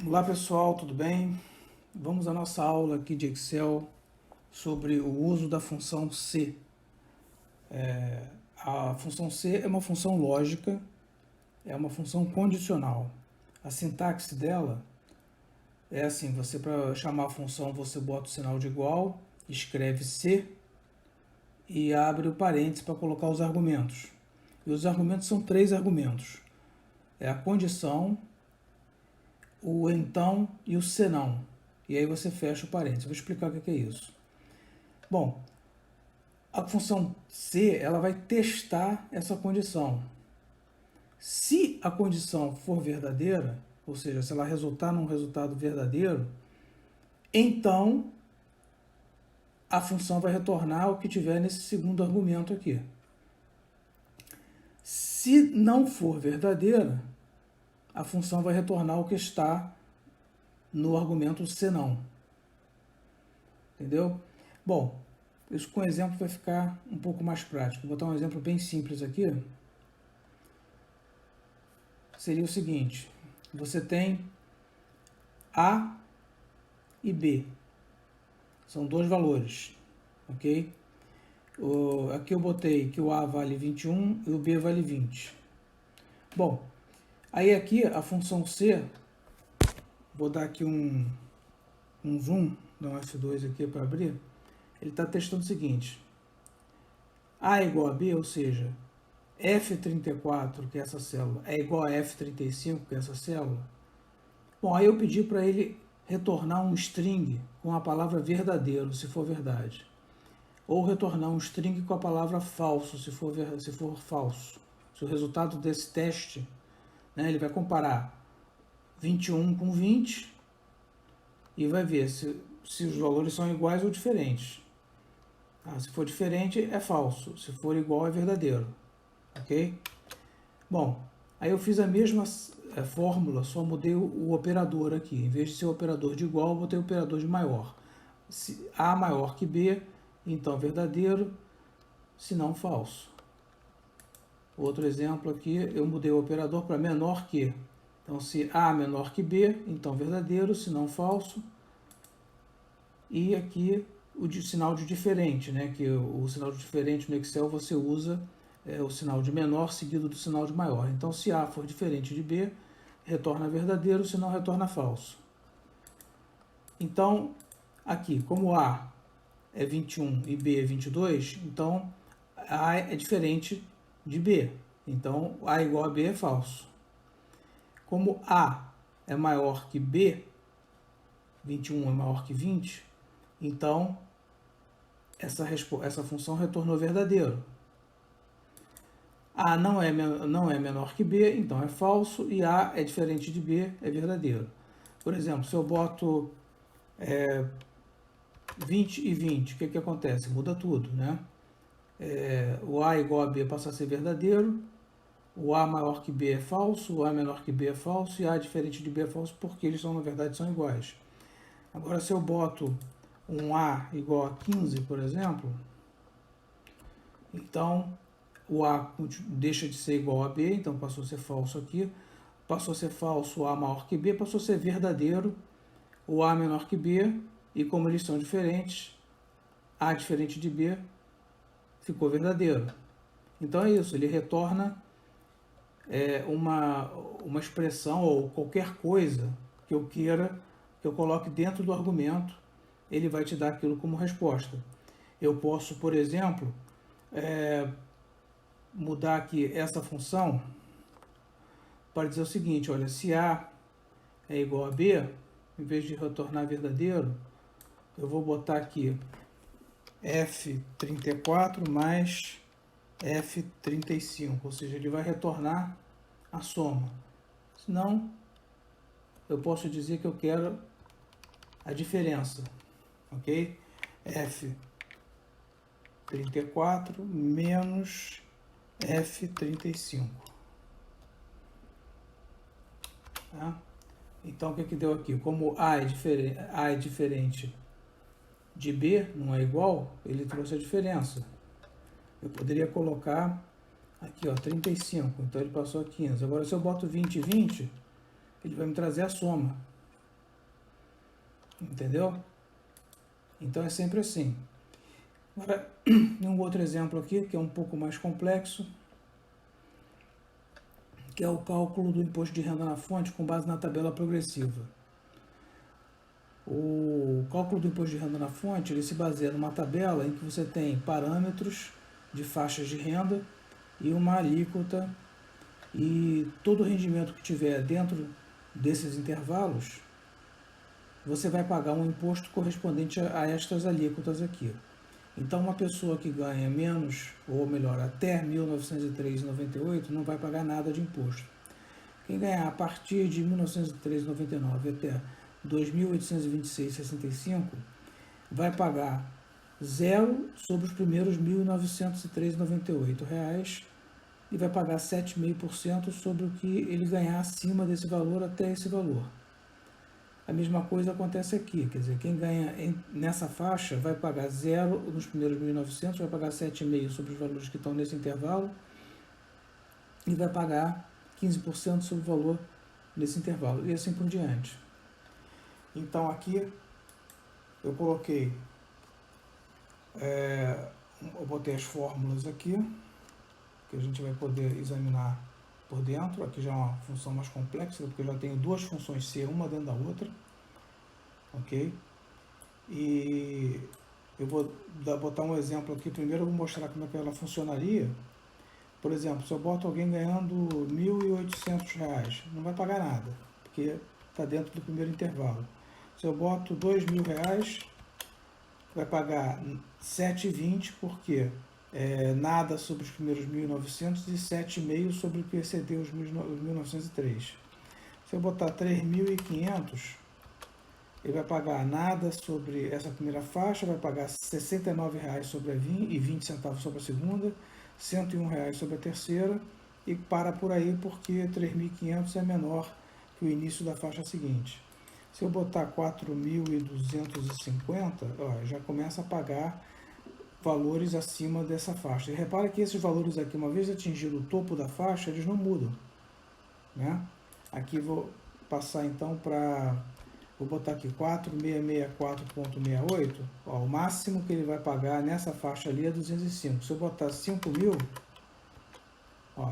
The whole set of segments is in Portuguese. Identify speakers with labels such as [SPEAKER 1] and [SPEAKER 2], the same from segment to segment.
[SPEAKER 1] Olá pessoal, tudo bem? Vamos à nossa aula aqui de Excel sobre o uso da função C. A função C é uma função lógica, é uma função condicional. A sintaxe dela é assim, você para chamar a função você bota o sinal de igual, escreve C e abre o parênteses para colocar os argumentos. E os argumentos são 3 argumentos. É a condição, o então e o senão. E aí você fecha o parênteses. Eu vou explicar o que é isso. Bom, a função C ela vai testar essa condição. Se a condição for verdadeira, ou seja, se ela resultar num resultado verdadeiro, então a função vai retornar o que tiver nesse segundo argumento aqui. Se não for verdadeira, a função vai retornar o que está no argumento senão. Entendeu? Bom, isso com exemplo vai ficar um pouco mais prático. Vou botar um exemplo bem simples aqui. Seria o seguinte: você tem A e B. São dois valores, ok? Aqui eu botei que o A vale 21 e o B vale 20. Bom, aí aqui a função C, vou dar aqui um zoom, dar um F2 aqui para abrir, ele está testando o seguinte: A é igual a B, ou seja, F34, que é essa célula, é igual a F35, que é essa célula. Bom, aí eu pedi para ele retornar um string com a palavra verdadeiro, se for verdade. Ou retornar um string com a palavra falso, se for falso. Se o resultado desse teste, né, ele vai comparar 21 com 20 e vai ver se os valores são iguais ou diferentes. Se for diferente, é falso. Se for igual, é verdadeiro. Ok? Bom, aí eu fiz a mesma fórmula, só mudei o operador aqui. Em vez de ser o operador de igual, eu botei o operador de maior. Se A maior que B, então verdadeiro, se não falso. Outro exemplo aqui, eu mudei o operador para menor que. Então, se A menor que B, então verdadeiro, se não falso. E aqui o sinal de diferente, né? Que o sinal de diferente no Excel você usa o sinal de menor seguido do sinal de maior. Então, se A for diferente de B, retorna verdadeiro, se não retorna falso. Então, aqui, como A é 21 e B é 22, então A é diferente de B. Então, A igual a B é falso. Como A é maior que B, 21 é maior que 20, então essa função retornou verdadeiro. A não é menor que B, então é falso, e A é diferente de B, é verdadeiro. Por exemplo, se eu boto 20 e 20, o que acontece? Muda tudo, né? O A igual a B passa a ser verdadeiro, o A maior que B é falso, o A menor que B é falso, e A diferente de B é falso, porque eles na verdade são iguais. Agora, se eu boto um A igual a 15, por exemplo, então o A deixa de ser igual a B, então passou a ser falso aqui. Passou a ser falso o A maior que B, passou a ser verdadeiro o A menor que B, e como eles são diferentes, A diferente de B ficou verdadeiro. Então é isso, ele retorna uma expressão ou qualquer coisa que eu queira que eu coloque dentro do argumento, ele vai te dar aquilo como resposta. Eu posso, por exemplo, mudar aqui essa função para dizer o seguinte: olha, se A é igual a B, em vez de retornar verdadeiro, eu vou botar aqui F34 mais F35, ou seja, ele vai retornar a soma. Senão, eu posso dizer que eu quero a diferença, ok? F34 menos F35. Tá? Então, o que deu aqui? Como A é diferente de B, não é igual, ele trouxe a diferença. Eu poderia colocar aqui, ó, 35, então ele passou a 15. Agora, se eu boto 20 e 20, ele vai me trazer a soma. Entendeu? Então é sempre assim. Agora, um outro exemplo aqui, que é um pouco mais complexo, que é o cálculo do imposto de renda na fonte com base na tabela progressiva. O cálculo do imposto de renda na fonte, ele se baseia numa tabela em que você tem parâmetros de faixas de renda e uma alíquota, e todo o rendimento que tiver dentro desses intervalos, você vai pagar um imposto correspondente a estas alíquotas aqui. Então, uma pessoa que ganha menos, ou melhor, até R$ 1.903,98 não vai pagar nada de imposto. Quem ganhar a partir de R$ 1.903,99 até R$ 2.826,65 vai pagar zero sobre os primeiros R$ 1.903,98 e vai pagar 7,5% sobre o que ele ganhar acima desse valor até esse valor. A mesma coisa acontece aqui, quer dizer, quem ganha nessa faixa vai pagar zero nos primeiros 1.900, vai pagar 7,5% sobre os valores que estão nesse intervalo e vai pagar 15% sobre o valor nesse intervalo, e assim por diante. Então aqui eu coloquei, eu botei as fórmulas aqui, que a gente vai poder examinar por dentro. Aqui já é uma função mais complexa, porque eu já tenho duas funções C, uma dentro da outra, ok? E eu vou botar um exemplo aqui. Primeiro eu vou mostrar como é que ela funcionaria. Por exemplo, se eu boto alguém ganhando R$ 1.800, não vai pagar nada, porque está dentro do primeiro intervalo. Se eu boto R$ 2.000, vai pagar 7,20, porque nada sobre os primeiros 1.900 e 7,5 sobre o que excedeu os 1.903. Se eu botar 3.500, ele vai pagar nada sobre essa primeira faixa, vai pagar R$ 69,00 sobre a 20 centavos sobre a segunda, R$ 101,00 sobre a terceira, e para por aí porque 3.500 é menor que o início da faixa seguinte. Se eu botar 4.250, já começa a pagar valores acima dessa faixa. E repara que esses valores aqui, uma vez atingido o topo da faixa, eles não mudam, né? Aqui vou passar então para, vou botar aqui 4.664,68, o máximo que ele vai pagar nessa faixa ali é 205. Se eu botar 5.000,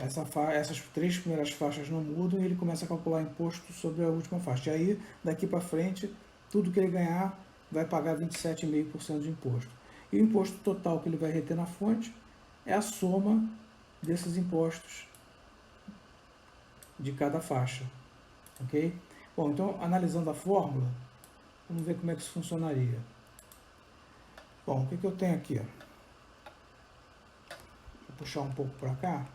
[SPEAKER 1] essas três primeiras faixas não mudam e ele começa a calcular imposto sobre a última faixa. E aí, daqui para frente, tudo que ele ganhar vai pagar 27,5% de imposto. E o imposto total que ele vai reter na fonte é a soma desses impostos de cada faixa, ok? Bom, então, analisando a fórmula, vamos ver como é que isso funcionaria. Bom, o que eu tenho aqui? Vou puxar um pouco para cá.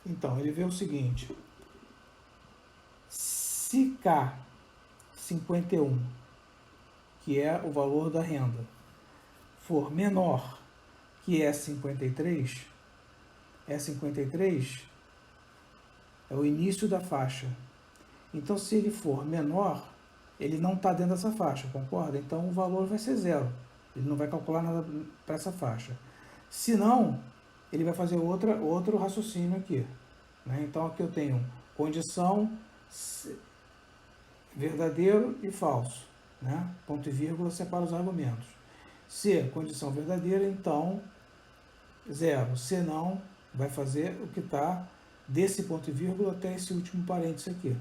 [SPEAKER 1] Então, ele vê o seguinte: se K51, que é o valor da renda, for menor que E53, E53 é o início da faixa. Então, se ele for menor, ele não está dentro dessa faixa, concorda? Então, o valor vai ser zero. Ele não vai calcular nada para essa faixa. Se não, ele vai fazer outro raciocínio aqui, né? Então, aqui eu tenho condição verdadeiro e falso, né? Ponto e vírgula separa os argumentos. Se condição verdadeira, então zero. Se não, vai fazer o que está desse ponto e vírgula até esse último parênteses aqui.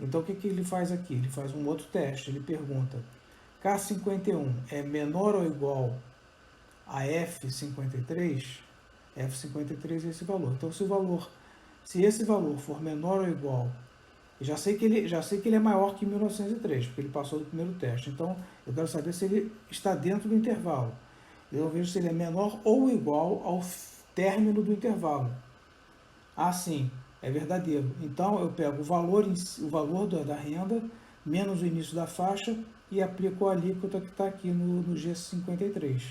[SPEAKER 1] Então, o que ele faz aqui? Ele faz um outro teste. Ele pergunta: K51 é menor ou igual a F53? F53 é esse valor. Então, se esse valor for menor ou igual, já sei que ele é maior que 1903, porque ele passou do primeiro teste. Então, eu quero saber se ele está dentro do intervalo. Eu vejo se ele é menor ou igual ao término do intervalo. Sim, é verdadeiro. Então, eu pego o valor da renda menos o início da faixa e aplico a alíquota que está aqui no G53.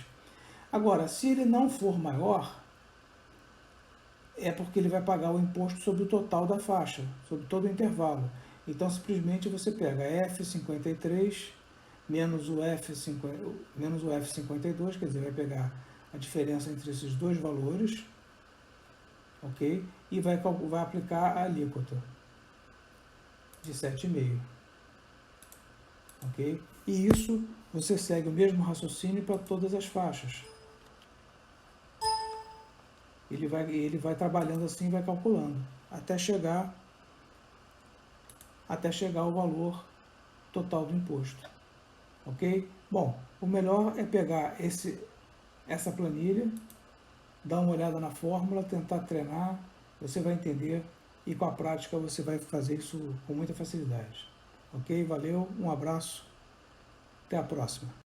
[SPEAKER 1] Agora, se ele não for maior, é porque ele vai pagar o imposto sobre o total da faixa, sobre todo o intervalo. Então, simplesmente você pega F53 menos o F52, quer dizer, vai pegar a diferença entre esses dois valores, ok? E vai aplicar a alíquota. de 7,5. Ok? E isso você segue o mesmo raciocínio para todas as faixas. Ele vai trabalhando assim, vai calculando, até chegar ao valor total do imposto. Ok? Bom, o melhor é pegar essa planilha, dar uma olhada na fórmula, tentar treinar, você vai entender e com a prática você vai fazer isso com muita facilidade. Ok? Valeu, um abraço, até a próxima.